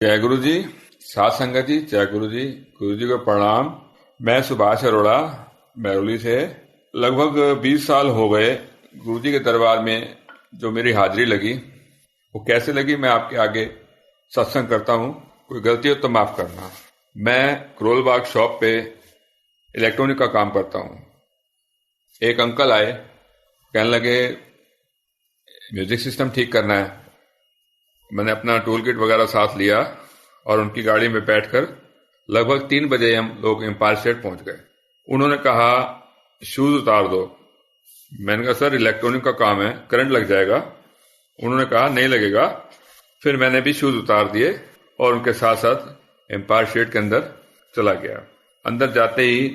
जय गुरु जी। साथ संगत जी, जय गुरु जी को प्रणाम। मैं सुभाष अरोड़ा मैरोली से। लगभग 20 साल हो गए गुरु जी के दरबार में जो मेरी हाजिरी लगी, वो कैसे लगी मैं आपके आगे सत्संग करता हूँ। कोई गलती हो तो माफ करना। मैं करोल बाग शॉप पे इलेक्ट्रॉनिक का काम करता हूँ। एक अंकल आए, कहने लगे म्यूजिक सिस्टम ठीक करना है। मैंने अपना टूल किट वगैरह साथ लिया और उनकी गाड़ी में बैठकर लगभग 3 बजे हम लोग एम्पायर स्टेट पहुंच गए। उन्होंने कहा शूज उतार दो। मैंने कहा सर इलेक्ट्रॉनिक का काम है, करंट लग जाएगा। उन्होंने कहा नहीं लगेगा। फिर मैंने भी शूज उतार दिए और उनके साथ साथ एम्पायर स्टेट के अंदर चला गया। अंदर जाते ही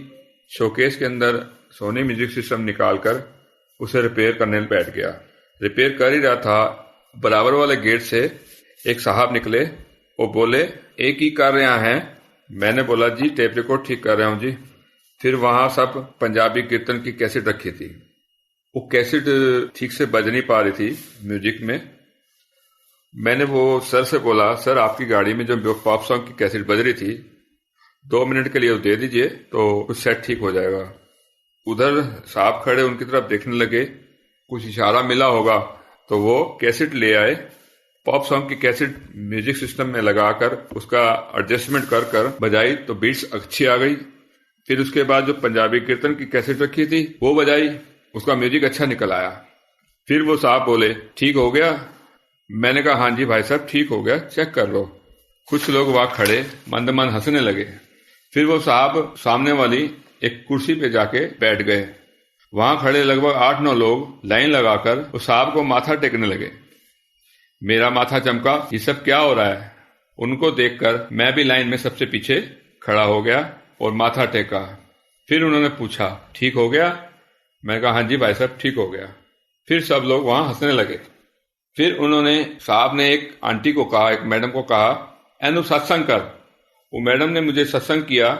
शोकेस के अंदर सोनी म्यूजिक सिस्टम निकालकर उसे रिपेयर करने बैठ गया। रिपेयर कर ही रहा था, बराबर वाले गेट से एक साहब निकले। वो बोले एक ही कर रहे हैं। मैंने बोला जी टेप रिकॉर्ड ठीक कर रहा हूं जी। फिर वहां सब पंजाबी कीर्तन की कैसेट रखी थी। वो कैसेट ठीक से बज नहीं पा रही थी म्यूजिक में। मैंने वो सर से बोला सर आपकी गाड़ी में जो पॉप सॉन्ग की कैसेट बज रही थी 2 मिनट के लिए वो दे दीजिए तो कुछ सेट ठीक हो जाएगा। उधर साहब खड़े उनकी तरफ देखने लगे, कुछ इशारा मिला होगा तो वो कैसेट ले आए। पॉप सॉन्ग की कैसेट म्यूजिक सिस्टम में लगाकर उसका एडजस्टमेंट कर कर बजाई तो बीट्स अच्छी आ गई। फिर उसके बाद जो पंजाबी कीर्तन की कैसेट रखी थी वो बजाई, उसका म्यूजिक अच्छा निकल आया। फिर वो साहब बोले ठीक हो गया। मैंने कहा हाँ जी भाई साहब ठीक हो गया, चेक कर लो। कुछ लोग वहां खड़े मंद मंद हंसने लगे। फिर वो साहब सामने वाली एक कुर्सी पे जाके बैठ गए। वहां खड़े लगभग 8-9 लोग लाइन लगाकर उस साहब को माथा टेकने लगे। मेरा माथा चमका, ये सब क्या हो रहा है। उनको देखकर मैं भी लाइन में सबसे पीछे खड़ा हो गया और माथा टेका। फिर उन्होंने पूछा ठीक हो गया। मैंने कहा हाँ जी भाई साहब ठीक हो गया। फिर सब लोग वहां हंसने लगे। फिर उन्होंने साहब ने एक आंटी को कहा, एक मैडम को कहा एनु सत्संग कर। वो मैडम ने मुझे सत्संग किया।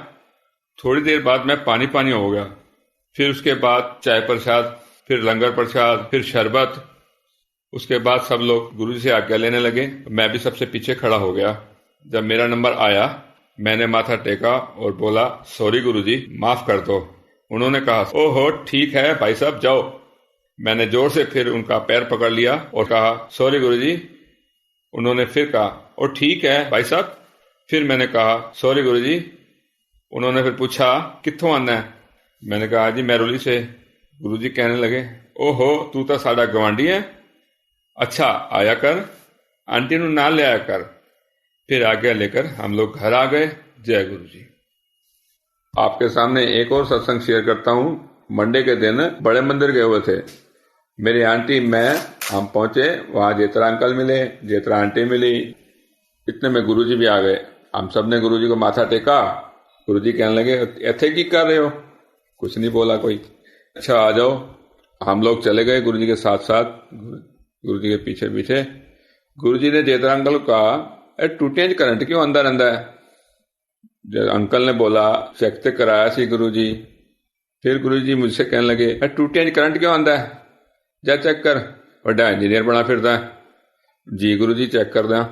थोड़ी देर बाद मैं पानी पानी हो गया। फिर उसके बाद चाय प्रसाद, फिर लंगर प्रसाद, फिर शरबत। उसके बाद सब लोग गुरु जी से आज्ञा लेने लगे। मैं भी सबसे पीछे खड़ा हो गया। जब मेरा नंबर आया मैंने माथा टेका और बोला सॉरी गुरु जी माफ कर दो। उन्होंने कहा ओहो ठीक है भाई साहब जाओ। मैंने जोर से फिर उनका पैर पकड़ लिया और कहा सॉरी गुरु जी। उन्होंने फिर कहा ओ ठीक है भाई साहब। फिर मैंने कहा सॉरी गुरु जी। उन्होंने फिर पूछा कित्थों आना है। मैंने कहा जी मैरोली से। गुरु जी कहने लगे ओहो तू तो साडा गवांडी है, अच्छा आया कर, आंटी नू नाल ले आया कर। फिर आज्ञा लेकर हम लोग घर आ गए। जय गुरु जी। आपके सामने एक और सत्संग शेयर करता हूँ। मंडे के दिन बड़े मंदिर गए हुए थे। मेरी आंटी मैं हम पहुंचे, वहां जेतरा अंकल मिले, जेतरा आंटी मिली। इतने में गुरु जी भी आ गए। हम सब ने गुरु जी को माथा टेका। गुरु जी कहने लगे ऐथे की कर रहे हो। कुछ नहीं बोला कोई। अच्छा आ जाओ। हम लोग चले गए गुरु जी के साथ साथ, गुरु जी के पीछे पीछे। गुरु जी ने जेतरा अंकल को कहा टूटे करंट क्यों अंदर अंदर है। अंकल ने बोला चेक तो कराया सी गुरु जी। फिर गुरु जी मुझसे कहने लगे टूटे करंट क्यों आंदा है, जा चेक कर, बड़ा इंजीनियर बना फिरदा है। जी गुरु जी चेक कर दिया।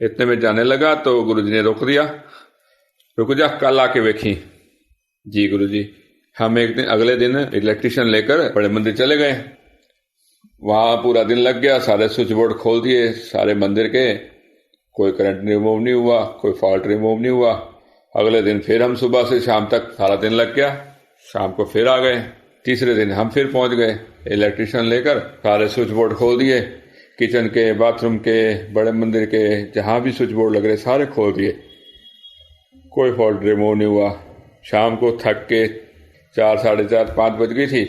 इतने में जाने लगा तो गुरु जी ने रोक दिया, रुक जा कल आके वेखी। जी गुरु जी। हम एक दिन अगले दिन इलेक्ट्रिशियन लेकर बड़े मंदिर चले गए। वहां पूरा दिन लग गया, सारे स्विच बोर्ड खोल दिए सारे मंदिर के। कोई करंट रिमूव नहीं हुआ, कोई फॉल्ट रिमूव नहीं हुआ। अगले दिन फिर हम सुबह से शाम तक सारा दिन लग गया। शाम को फिर आ गए। तीसरे दिन हम फिर पहुंच गए इलेक्ट्रिशियन लेकर, सारे स्विच बोर्ड खोल दिए, किचन के, बाथरूम के, बड़े मंदिर के, जहां भी स्विच बोर्ड लग रहे सारे खोल दिए। कोई फॉल्ट रिमूव नहीं हुआ। शाम को थक के 4, 4:30, 5 बज गई थी।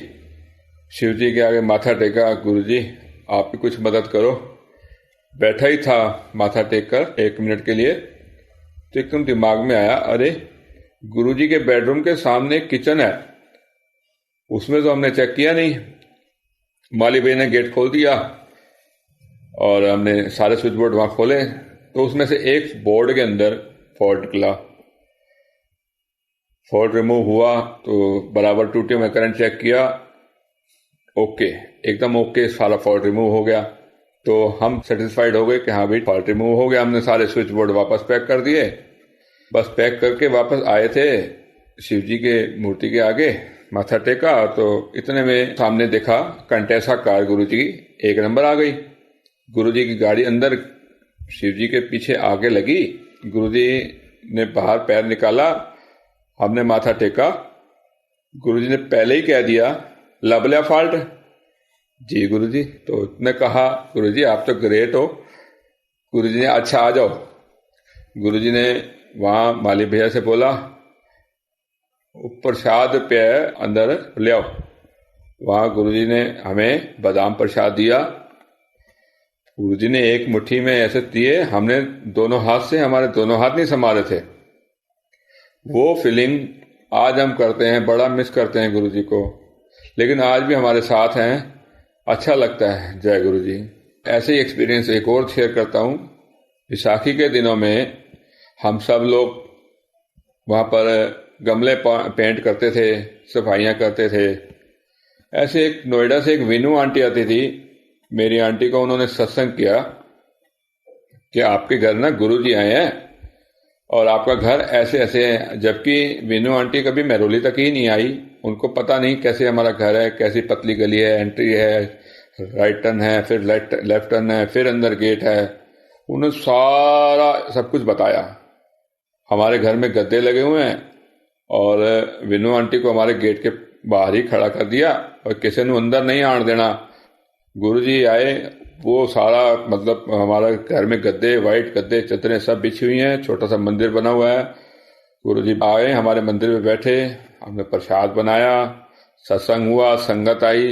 शिव जी के आगे माथा टेका, गुरु जी आप भी कुछ मदद करो। बैठा ही था माथा टेक कर 1 मिनट के लिए तो एकदम दिमाग में आया अरे गुरु जी के बेडरूम के सामने एक किचन है, उसमें तो हमने चेक किया नहीं। माली भाई ने गेट खोल दिया और हमने सारे स्विच बोर्ड वहां खोले तो उसमें से एक बोर्ड के अंदर फॉल्ट निकला। फॉल्ट रिमूव हुआ तो बराबर टूटे में करंट चेक किया, ओके एकदम ओके, सारा फॉल्ट रिमूव हो गया। तो हम सेटिस्फाइड हो गए कि हाँ भाई फॉल्ट रिमूव हो गया। हमने सारे स्विच बोर्ड वापस पैक कर दिए। बस पैक करके वापस आए थे शिव जी के मूर्ति के आगे, माथा टेका, तो इतने में सामने देखा कंटेसा कार गुरु जी की 1 नंबर आ गई। गुरु जी की गाड़ी अंदर शिव जी के पीछे आगे लगी। गुरु जी ने बाहर पैर निकाला, हमने माथा टेका। गुरु जी ने पहले ही कह दिया लबलिया फॉल्ट। जी गुरु जी। तो उसने कहा गुरु जी आप तो ग्रेट हो। गुरु जी ने अच्छा आ जाओ। गुरु जी ने वहां माली भैया से बोला प्रसाद पे अंदर ले आओ। वहां गुरु जी ने हमें बादाम प्रसाद दिया। गुरु जी ने एक मुट्ठी में ऐसे दिए, हमने दोनों हाथ से, हमारे दोनों हाथ नहीं संभाले थे। वो फीलिंग आज हम करते हैं, बड़ा मिस करते हैं गुरु जी को, लेकिन आज भी हमारे साथ हैं, अच्छा लगता है। जय गुरु जी। ऐसे ही एक्सपीरियंस एक और शेयर करता हूँ। विसाखी के दिनों में हम सब लोग वहां पर गमले पेंट करते थे, सफाइयां करते थे। ऐसे एक नोएडा से एक विनू आंटी आती थी, मेरी आंटी को उन्होंने सत्संग किया कि आपके घर ना गुरुजी आए हैं और आपका घर ऐसे ऐसे है। जबकि विनू आंटी कभी महरौली तक ही नहीं आई, उनको पता नहीं कैसे हमारा घर है, कैसी पतली गली है, एंट्री है, राइट टर्न है, फिर लेफ्ट टर्न है, फिर अंदर गेट है। उन्होंने सारा सब कुछ बताया। हमारे घर में गद्दे लगे हुए हैं और विनू आंटी को हमारे गेट के बाहर ही खड़ा कर दिया और किसी ने अंदर नहीं आने देना। गुरुजी आए, वो सारा मतलब हमारा घर में गद्दे, वाइट गद्दे, चदरें सब बिछी हुई हैं, छोटा सा मंदिर बना हुआ है। गुरुजी आए, हमारे मंदिर में बैठे, हमने प्रसाद बनाया, सत्संग हुआ, संगत आई,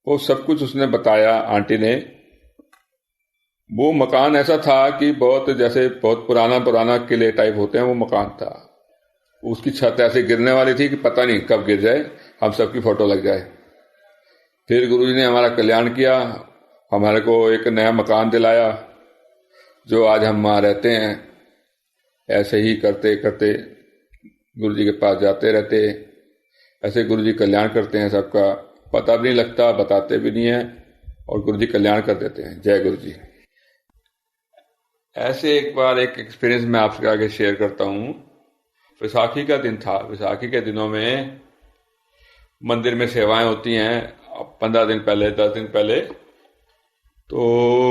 वो सब कुछ उसने बताया आंटी ने। वो मकान ऐसा था कि बहुत जैसे बहुत पुराना किले टाइप होते हैं, वो मकान था। उसकी छत ऐसे गिरने वाली थी कि पता नहीं कब गिर जाए, हम सबकी फोटो लग जाए। फिर गुरुजी ने हमारा कल्याण किया, हमारे को एक नया मकान दिलाया, जो आज हम वहाँ रहते हैं। ऐसे ही करते करते गुरुजी के पास जाते रहते, ऐसे गुरुजी कल्याण करते हैं सबका, पता भी नहीं लगता, बताते भी नहीं है, और गुरुजी कल्याण कर देते हैं। जय गुरुजी। ऐसे एक बार एक एक्सपीरियंस मैं आपके आगे शेयर करता हूँ। विसाखी का दिन था। विसाखी के दिनों में मंदिर में सेवाएं होती हैं 15 दिन पहले, 10 दिन पहले, तो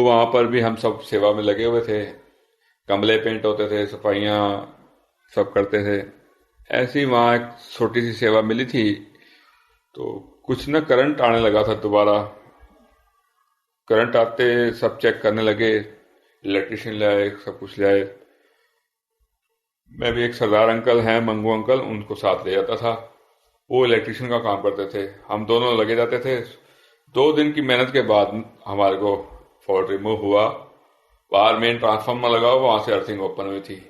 वहां पर भी हम सब सेवा में लगे हुए थे। कमले पेंट होते थे, सफाइयां सब करते थे। ऐसी वहां एक छोटी सी सेवा मिली थी, तो कुछ न करंट आने लगा था दोबारा। करंट आते सब चेक करने लगे, इलेक्ट्रिशियन ले आए, सब कुछ ले आए। मैं भी एक सरदार अंकल हैं, मंगू अंकल, उनको साथ ले जाता था। वो इलेक्ट्रिशियन का काम करते थे, हम दोनों लगे जाते थे। 2 दिन की मेहनत के बाद हमारे को फॉल्ट रिमूव हुआ। बाहर मेन ट्रांसफार्मर लगा हुआ, वहां से अर्थिंग ओपन हुई थी।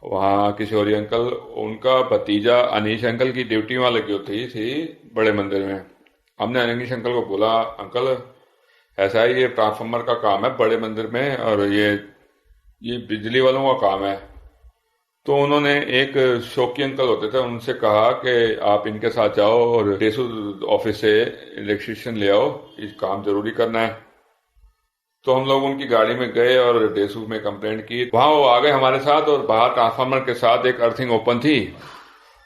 वहां किशोरी अंकल, उनका भतीजा अनीश अंकल की ड्यूटी वहां लगी होती थी बड़े मंदिर में। हमने अनीश अंकल को बोला अंकल ऐसा है, ये ट्रांसफार्मर का काम है बड़े मंदिर में और ये बिजली वालों का काम है। तो उन्होंने एक शौकी अंकल होते थे, उनसे कहा कि आप इनके साथ जाओ और डेसू ऑफिस से इलेक्ट्रिशियन ले आओ, इस काम जरूरी करना है। तो हम लोग उनकी गाड़ी में गए और डेसू में कंप्लेंट की। वहां वो आ गए हमारे साथ और बाहर ट्रांसफार्मर के साथ एक अर्थिंग ओपन थी,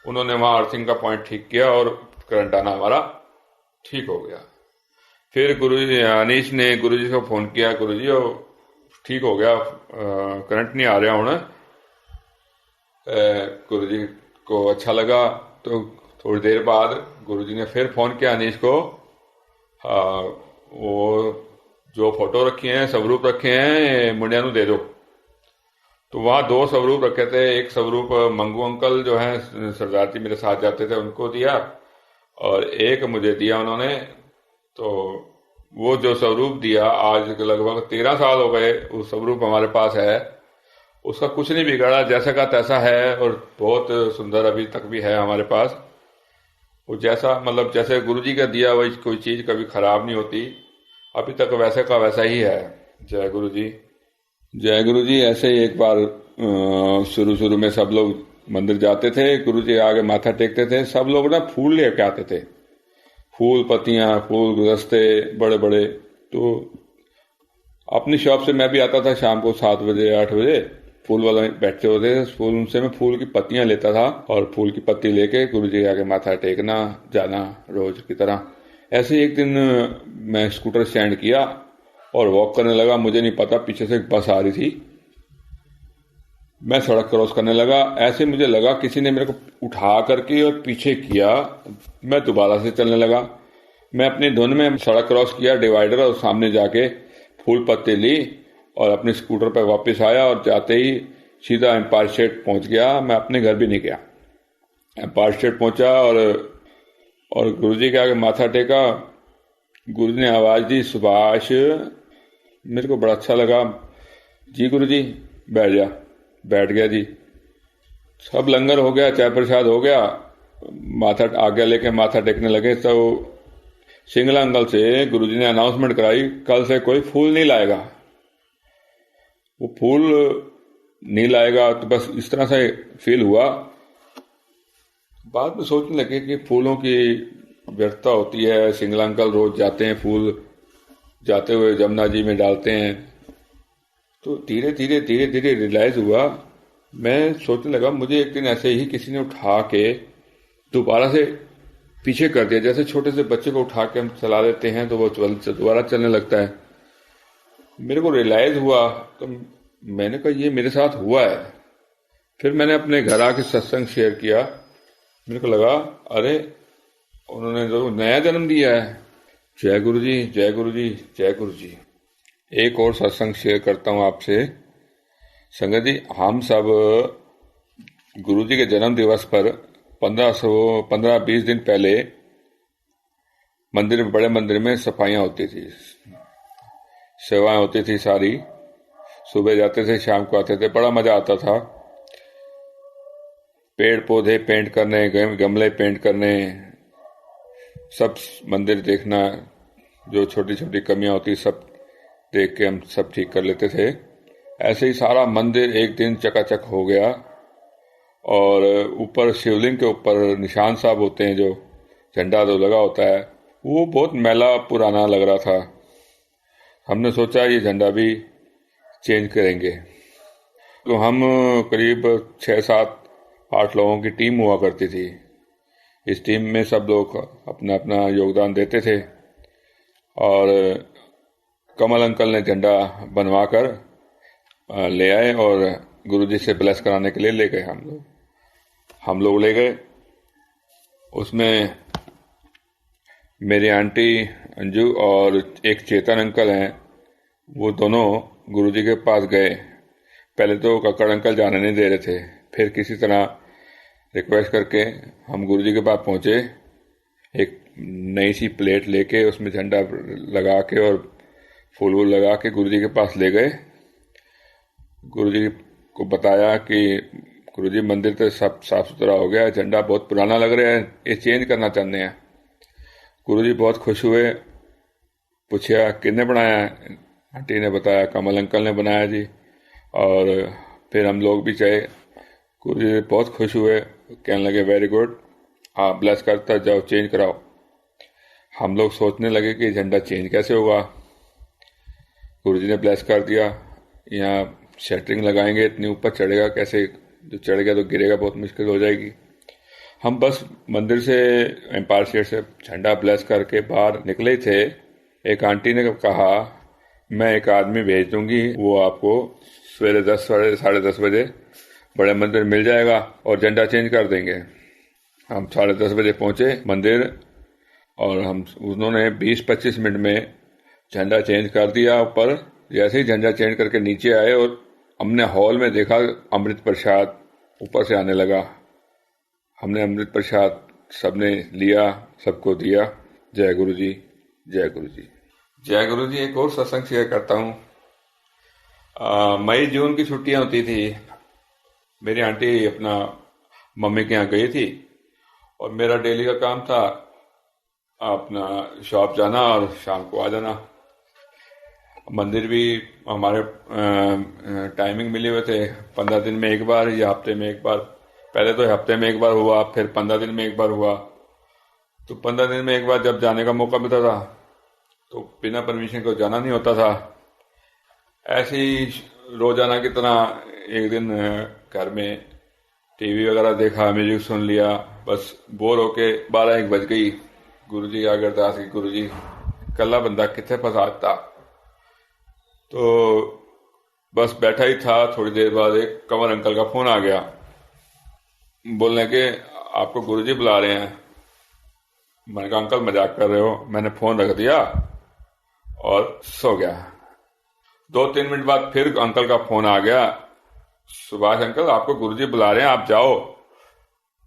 उन्होंने वहां अर्थिंग का पॉइंट ठीक किया और करंट आना हमारा ठीक हो गया। फिर गुरुजी अनीश ने गुरुजी को फोन किया, गुरुजी वो ठीक हो गया, करंट नहीं आ रहा हूं। गुरुजी को अच्छा लगा। तो थोड़ी देर बाद गुरुजी ने फिर फोन किया अनीश को, वो जो फोटो रखी हैं, स्वरूप रखे हैं, मुंडिया नू दे दो। तो वहां 2 स्वरूप रखे थे। एक स्वरूप मंगू अंकल जो हैं सरदार जी मेरे साथ जाते थे उनको दिया और एक मुझे दिया उन्होंने। तो वो जो स्वरूप दिया, आज लगभग 13 साल हो गए उस स्वरूप हमारे पास है। उसका कुछ नहीं बिगाड़ा, जैसा का तैसा है और बहुत सुंदर अभी तक भी है हमारे पास। वो जैसा मतलब जैसे गुरुजी का दिया वही कोई चीज कभी खराब नहीं होती, अभी तक वैसे का वैसा ही है। जय गुरु जी। जय गुरु जी। ऐसे ही एक बार शुरू में सब लोग मंदिर जाते थे, गुरु जी आगे माथा टेकते थे, सब लोग ना फूल लेके आते थे, फूल पत्तियां, फूल गुलदस्ते बड़े बड़े। तो अपनी शॉप से मैं भी आता था शाम को 7 बजे 8 बजे, फूल वाले बैठते होते थे, फूल उनसे मैं फूल की पत्तियां लेता था और फूल की पत्ती लेके गुरु जी के आगे माथा टेकना जाना रोज की तरह। ऐसे ही एक दिन मैं स्कूटर स्टैंड किया और वॉक करने लगा। मुझे नहीं पता पीछे से एक बस आ रही थी, मैं सड़क क्रॉस करने लगा। ऐसे मुझे लगा किसी ने मेरे को उठा करके और पीछे किया, मैं दोबारा से चलने लगा। मैं अपनी धुन में सड़क क्रॉस किया, डिवाइडर, और सामने जाके फूल पत्ती ली और अपने स्कूटर पर वापस आया और जाते ही सीधा एम्पायर स्टेट पहुंच गया। मैं अपने घर भी नहीं गया, एम्पायर स्टेट पहुंचा और गुरुजी के आगे माथा टेका। गुरुजी ने आवाज दी, सुभाष। मेरे को बड़ा अच्छा लगा। जी गुरुजी, बैठ जा। बैठ गया जी। सब लंगर हो गया, चाय प्रसाद हो गया, माथा आगे लेके माथा टेकने लगे। तो सिंगला अंकल से गुरुजी ने अनाउंसमेंट कराई, कल से कोई फूल नहीं लाएगा। वो फूल नहीं लाएगा तो बस इस तरह से फील हुआ। बाद में सोचने लगे कि फूलों की व्यर्थता होती है। सिंगला अंकल रोज जाते हैं, फूल जाते हुए जमुना जी में डालते हैं। तो धीरे धीरे रियलाइज हुआ। मैं सोचने लगा मुझे एक दिन ऐसे ही किसी ने उठा के दोबारा से पीछे कर दिया, जैसे छोटे से बच्चे को उठा के हम चला देते हैं तो वो दोबारा चलने लगता है। मेरे को रियलाइज हुआ तो मैंने कहा ये मेरे साथ हुआ है। फिर मैंने अपने घर आके सत्संग शेयर किया। मेरे को लगा अरे उन्होंने जो नया जन्म दिया है। जय गुरु जी, जय गुरु जी, जय गुरु जी। एक और सत्संग शेयर करता हूं आपसे। संगत जी, हम सब गुरु जी के जन्म दिवस पर 15-20 दिन पहले मंदिर, बड़े मंदिर में सफाइयां होती थी, सेवाएं होती थी सारी। सुबह जाते थे, शाम को आते थे, बड़ा मजा आता था। पेड़ पौधे पेंट करने, गमले पेंट करने, सब मंदिर देखना, जो छोटी छोटी कमियां होती सब देख के हम सब ठीक कर लेते थे। ऐसे ही सारा मंदिर एक दिन चकाचक हो गया और ऊपर शिवलिंग के ऊपर निशान साहब होते हैं, जो झंडा जो लगा होता है, वो बहुत मैला पुराना लग रहा था। हमने सोचा ये झंडा भी चेंज करेंगे। तो हम करीब 6-7-8 लोगों की टीम हुआ करती थी। इस टीम में सब लोग अपना अपना योगदान देते थे और कमल अंकल ने झंडा बनवा कर ले आए और गुरुजी से ब्लेस कराने के लिए ले गए। हम लोग ले गए। उसमें मेरी आंटी अंजू और एक चेतन अंकल हैं, वो दोनों गुरुजी के पास गए। पहले तो कक्कड़ अंकल जाने नहीं दे रहे थे, फिर किसी तरह रिक्वेस्ट करके हम गुरुजी के पास पहुंचे। एक नई सी प्लेट लेके उसमें झंडा लगा के और फूल वूल लगा के गुरुजी के पास ले गए। गुरुजी को बताया कि गुरुजी मंदिर तो सब साफ सुथरा हो गया, झंडा बहुत पुराना लग रहा है, ये चेंज करना चाहते हैं। गुरुजी बहुत खुश हुए। पूछा किसने बनाया है? आंटी ने बताया कमल अंकल ने बनाया जी। और फिर हम लोग भी चाहे। गुरुजी बहुत खुश हुए, कहने लगे वेरी गुड, हाँ ब्लेस करता जाओ, चेंज कराओ। हम लोग सोचने लगे कि झंडा चेंज कैसे होगा। गुरुजी ने ब्लेस कर दिया। यहाँ शटरिंग लगाएंगे, इतनी ऊपर चढ़ेगा कैसे? जो चढ़ गया तो गिरेगा, बहुत मुश्किल हो जाएगी। हम बस मंदिर से, एम्पायर स्टेट से झंडा ब्लेस करके बाहर निकले थे। एक आंटी ने कहा मैं एक आदमी भेज दूंगी, वो आपको सवेरे 10 साढ़े 10 बजे बड़े मंदिर मिल जाएगा और झंडा चेंज कर देंगे। हम 10:30 बजे पहुंचे मंदिर और उन्होंने 20-25 मिनट में झंडा चेंज कर दिया ऊपर। जैसे ही झंडा चेंज करके नीचे आए और हमने हॉल में देखा अमृत प्रसाद ऊपर से आने लगा। हमने अमृत प्रसाद सबने लिया, सबको दिया। जय गुरु जी, जय गुरु जी, जय गुरु जी। एक और सत्संग शेयर करता हूँ। मई जून की छुट्टियां होती थी। मेरी आंटी अपना मम्मी के यहाँ गई थी और मेरा डेली का काम था अपना शॉप जाना और शाम को आ जाना। मंदिर भी हमारे टाइमिंग मिले हुए थे, 15 दिन में एक बार या हफ्ते में एक बार। पहले तो हफ्ते में एक बार हुआ, फिर 15 दिन में एक बार हुआ। तो 15 दिन में एक बार जब जाने का मौका मिलता था तो बिना परमिशन को जाना नहीं होता था। ऐसे ही रोजाना की तरह एक दिन घर में टीवी वगैरह देखा, म्यूजिक सुन लिया, बस बोर होके 12-1 बज गई। गुरुजी आ अरदास की, गुरुजी कल्ला बंदा कितने फसाता। तो बस बैठा ही था, थोड़ी देर बाद एक कंवर अंकल का फोन आ गया, बोलने के आपको गुरुजी बुला रहे हैं। मैंने कहा अंकल मजाक कर रहे हो। मैंने फोन रख दिया और सो गया। 2-3 मिनट बाद फिर अंकल का फोन आ गया, सुभाष अंकल आपको गुरुजी बुला रहे हैं, आप जाओ।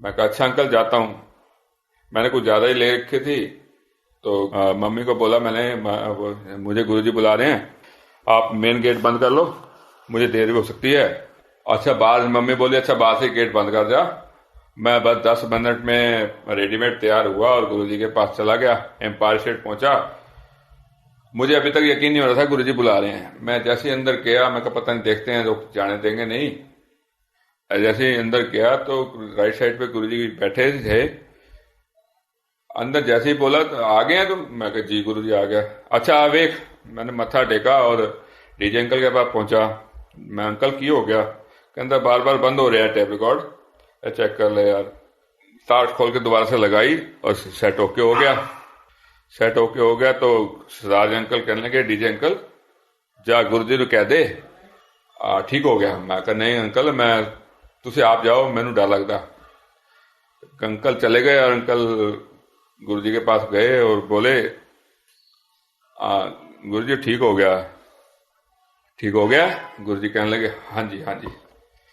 मैं कहा अच्छा अंकल जाता हूं। मैंने कुछ ज्यादा ही ले रखी थी, तो मम्मी को बोला मैंने, मुझे गुरुजी बुला रहे हैं, आप मेन गेट बंद कर लो, मुझे देर भी हो सकती है। अच्छा बाहर, मम्मी बोली अच्छा बाहर से गेट बंद कर जा। मैं बस 10 मिनट में रेडीमेड तैयार हुआ और गुरुजी के पास चला गया। एम्पायर स्टेट पहुंचा। मुझे अभी तक यकीन नहीं हो रहा था गुरुजी बुला रहे हैं। मैं जैसे ही अंदर गया, मैं कहा पता नहीं देखते हैं, लोग जाने देंगे नहीं। जैसे ही अंदर गया तो राइट साइड पे गुरुजी बैठे थे। अंदर जैसे ही बोला तो आ गए हैं तुम? मैं कहा जी गुरुजी आ गया। अच्छा आवेख। मैंने मत्था टेका और डीजे अंकल के पास पहुंचा। मैं अंकल की हो गया? कहता बार बार बंद हो रहा है टेप रिकॉर्ड, चेक कर ले यार। तार खोल के दोबारा से लगाई और सेट ओके हो गया। सेट ओके हो गया तो सरदार अंकल कहने लगे डीजे अंकल जा गुरुजी को कह दे ठीक हो गया। मैं कहा नहीं अंकल, मैं तुझे आप जाओ, मैनू डर लगता। अंकल चले गए और अंकल गुरुजी के पास गए और बोले गुरुजी ठीक हो गया। ठीक हो गया? गुरुजी कहने लगे हाँ जी हाँ जी।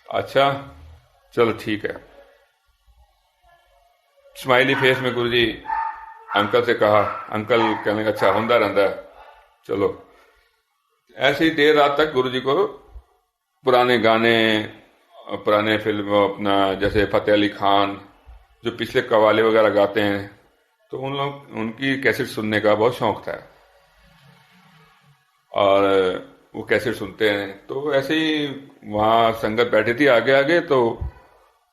अच्छा चलो ठीक है। स्माइली फेस में गुरुजी अंकल से कहा। अंकल कहने लगे अच्छा होंदा रहता है, चलो। ऐसे ही देर रात तक गुरुजी को पुराने गाने, पुराने फिल्म, अपना जैसे फतेह अली खान जो पिछले कवाले वगैरह गाते हैं, तो उनकी कैसेट सुनने का बहुत शौक था और वो कैसेट सुनते हैं। तो ऐसे ही वहां संगत बैठी थी आगे आगे, तो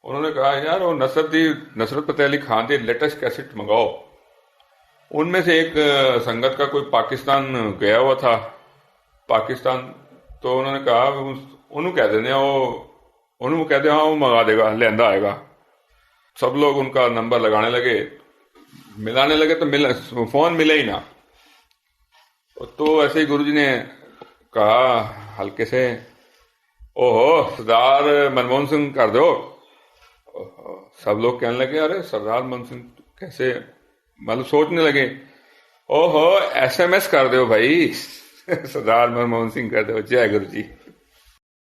उन्होंने कहा यार वो नुसरत फतेह अली खान की लेटेस्ट कैसेट मंगाओ। उनमें से एक संगत का कोई पाकिस्तान गया हुआ था, पाकिस्तान, तो उन्होंने कहा उन्होंने कह देने उन्होंने कह दे हाँ वो मंगा देगा, लेंदा आएगा। सब लोग उनका नंबर लगाने लगे, मिलाने लगे तो फोन मिले ही ना। तो ऐसे ही गुरुजी ने कहा हल्के से, ओहो सरदार मनमोहन सिंह कर दो। सब लोग कहने लगे अरे सरदार मनमोहन सिंह कैसे, मतलब सोचने लगे ओहो एसएमएस कर दो भाई सरदार मनमोहन सिंह कर दो। जय गुरु जी।